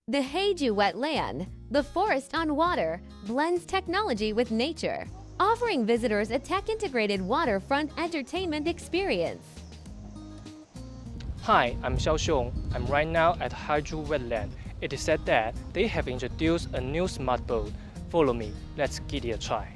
The Haizhu Wetland, the forest on water, blends technology with nature, offering visitors a tech-integrated waterfront entertainment experience. Hi, I'm Xiaoxiong. I'm right now at Haizhu Wetland. It is said that they have introduced a new smart boat. Follow me, let's give it a try.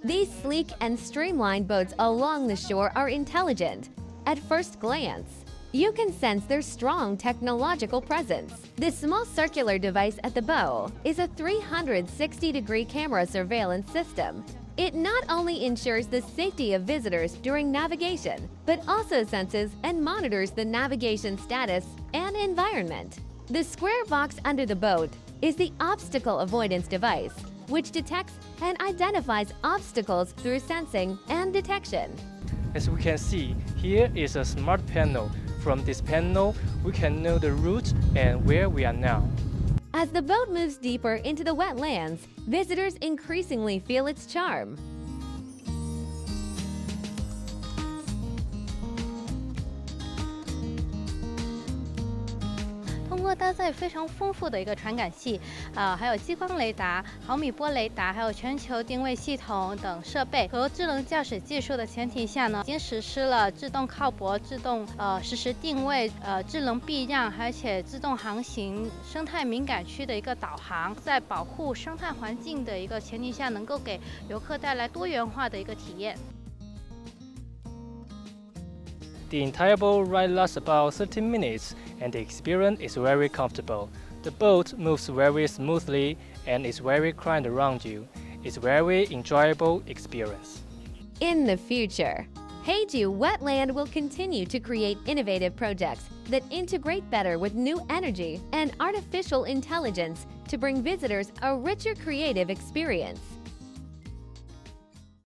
These sleek and streamlined boats along the shore are intelligent. At first glance, you can sense their strong technological presence. This small circular device at the bow is a 360-degree camera surveillance system. It not only ensures the safety of visitors during navigation, but also senses and monitors the navigation status and environment. The square box under the boat is the obstacle avoidance device, which detects and identifies obstacles through sensing and detection. As we can see, here is a smart panel. From this panel, we can know the route and where we are now. As the boat moves deeper into the wetlands, visitors increasingly feel its charm. 通过搭载非常丰富的一个传感器，还有激光雷达、毫米波雷达，还有全球定位系统等设备和智能驾驶技术的前提下呢，已经实施了自动靠泊、自动实时定位、智能避让，而且自动航行、生态敏感区的一个导航，在保护生态环境的一个前提下，能够给游客带来多元化的一个体验。 The entire boat ride lasts about 30 minutes and the experience is very comfortable. The boat moves very smoothly and is very quiet around you. It's a very enjoyable experience. In the future, Haizhu Wetland will continue to create innovative projects that integrate better with new energy and artificial intelligence to bring visitors a richer creative experience.